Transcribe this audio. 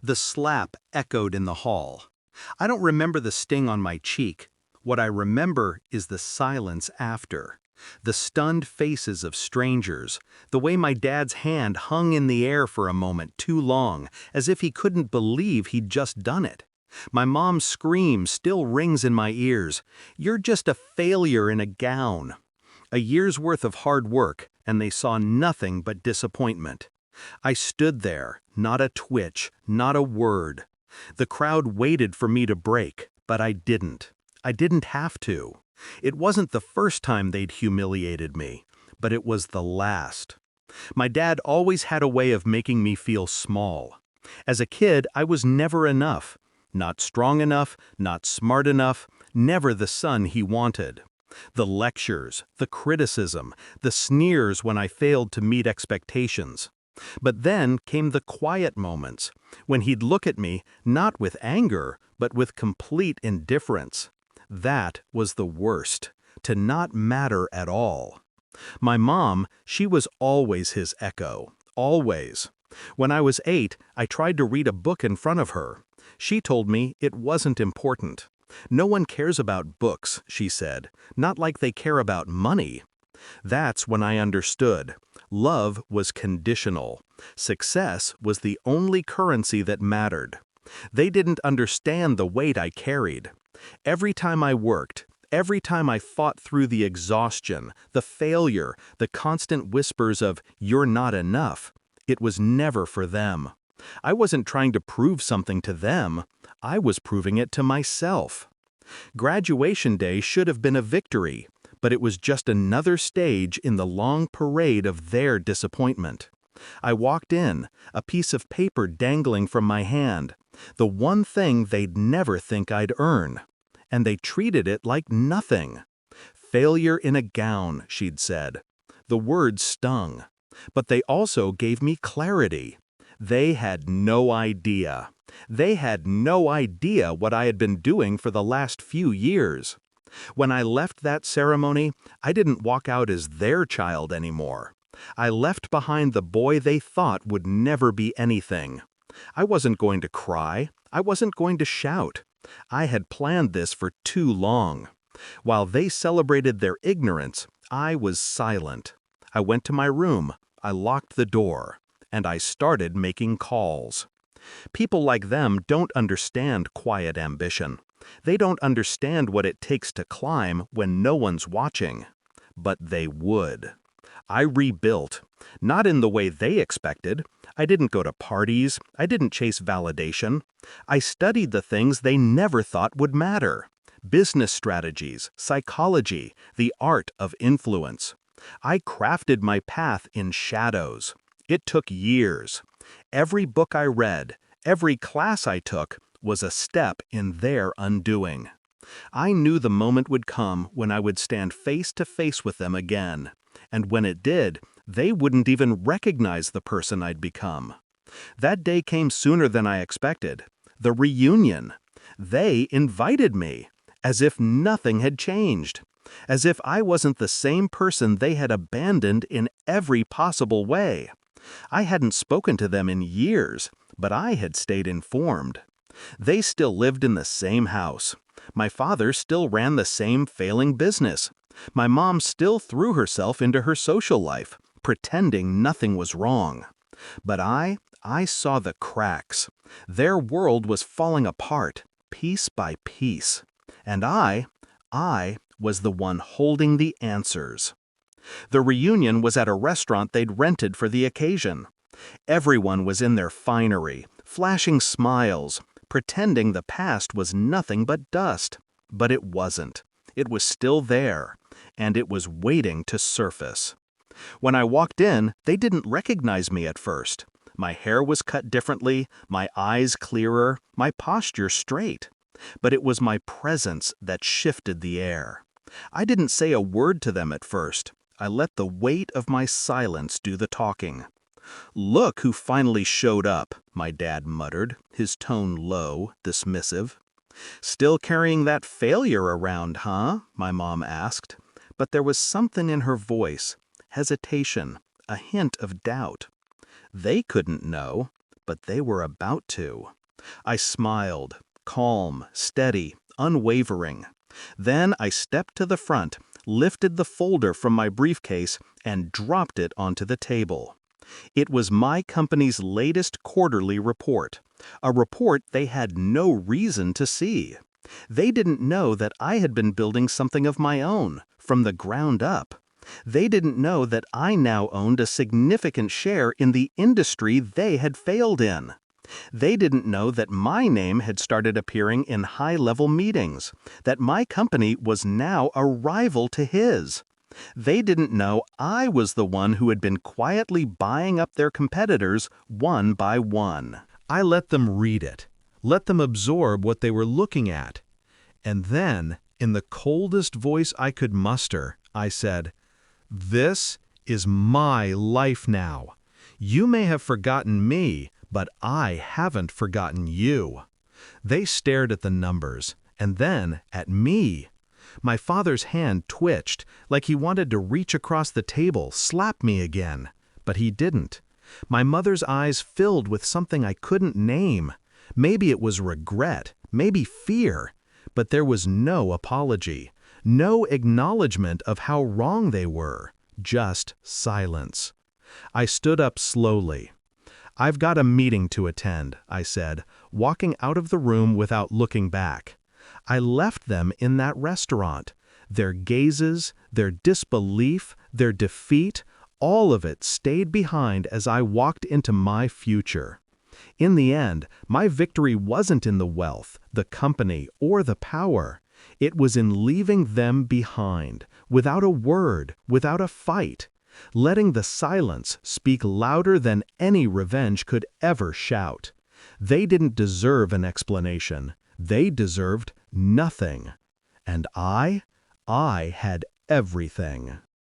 The slap echoed in the hall. I don't remember the sting on my cheek. What I remember is the silence after. The stunned faces of strangers, the way my dad's hand hung in the air for a moment too long, as if he couldn't believe he'd just done it. My mom's scream still rings in my ears. "You're just a failure in a gown." A year's worth of hard work, and they saw nothing but disappointment. I stood there, not a twitch, not a word. The crowd waited for me to break, but I didn't. I didn't have to. It wasn't the first time they'd humiliated me, but it was the last. My dad always had a way of making me feel small. As a kid, I was never enough. Not strong enough, not smart enough, never the son he wanted. The lectures, the criticism, the sneers when I failed to meet expectations. But then came the quiet moments, when he'd look at me not with anger, but with complete indifference. That was the worst, to not matter at all. My mom, she was always his echo, always. When I was 8, I tried to read a book in front of her. She told me it wasn't important. "No one cares about books," she said, "not like they care about money." That's when I understood. Love was conditional. Success was the only currency that mattered. They didn't understand the weight I carried. Every time I worked, every time I fought through the exhaustion, the failure, the constant whispers of "you're not enough," it was never for them. I wasn't trying to prove something to them. I was proving it to myself. Graduation day should have been a victory, but it was just another stage in the long parade of their disappointment. I walked in, a piece of paper dangling from my hand, the one thing they'd never think I'd earn. And they treated it like nothing. "Failure in a gown," she'd said. The words stung. But they also gave me clarity. They had no idea. They had no idea what I had been doing for the last few years. When I left that ceremony, I didn't walk out as their child anymore. I left behind the boy they thought would never be anything. I wasn't going to cry. I wasn't going to shout. I had planned this for too long. While they celebrated their ignorance, I was silent. I went to my room, I locked the door, and I started making calls. People like them don't understand quiet ambition. They don't understand what it takes to climb when no one's watching. But they would. I rebuilt, not in the way they expected. I didn't go to parties. I didn't chase validation. I studied the things they never thought would matter. Business strategies, psychology, the art of influence. I crafted my path in shadows. It took years. Every book I read, every class I took, was a step in their undoing. I knew the moment would come when I would stand face to face with them again. And when it did, they wouldn't even recognize the person I'd become. That day came sooner than I expected. The reunion. They invited me, as if nothing had changed. As if I wasn't the same person they had abandoned in every possible way. I hadn't spoken to them in years, but I had stayed informed. They still lived in the same house. My father still ran the same failing business. My mom still threw herself into her social life, pretending nothing was wrong. But I saw the cracks. Their world was falling apart, piece by piece. And I was the one holding the answers. The reunion was at a restaurant they'd rented for the occasion. Everyone was in their finery, flashing smiles, pretending the past was nothing but dust. But it wasn't. It was still there, and it was waiting to surface. When I walked in, they didn't recognize me at first. My hair was cut differently, my eyes clearer, my posture straight. But it was my presence that shifted the air. I didn't say a word to them at first. I let the weight of my silence do the talking. "Look who finally showed up," my dad muttered, his tone low, dismissive. "Still carrying that failure around, huh?" my mom asked. But there was something in her voice, hesitation, a hint of doubt. They couldn't know, but they were about to. I smiled, calm, steady, unwavering. Then I stepped to the front, lifted the folder from my briefcase, and dropped it onto the table. It was my company's latest quarterly report, a report they had no reason to see. They didn't know that I had been building something of my own, from the ground up. They didn't know that I now owned a significant share in the industry they had failed in. They didn't know that my name had started appearing in high-level meetings, that my company was now a rival to his. They didn't know I was the one who had been quietly buying up their competitors one by one. I let them read it, let them absorb what they were looking at. And then, in the coldest voice I could muster, I said, "This is my life now. You may have forgotten me, but I haven't forgotten you." They stared at the numbers, and then at me. My father's hand twitched, like he wanted to reach across the table, slap me again. But he didn't. My mother's eyes filled with something I couldn't name. Maybe it was regret, maybe fear. But there was no apology, no acknowledgement of how wrong they were, just silence. I stood up slowly. "I've got a meeting to attend," I said, walking out of the room without looking back. I left them in that restaurant. Their gazes, their disbelief, their defeat, all of it stayed behind as I walked into my future. In the end, my victory wasn't in the wealth, the company, or the power. It was in leaving them behind, without a word, without a fight, letting the silence speak louder than any revenge could ever shout. They didn't deserve an explanation. They deserved nothing. And I had everything.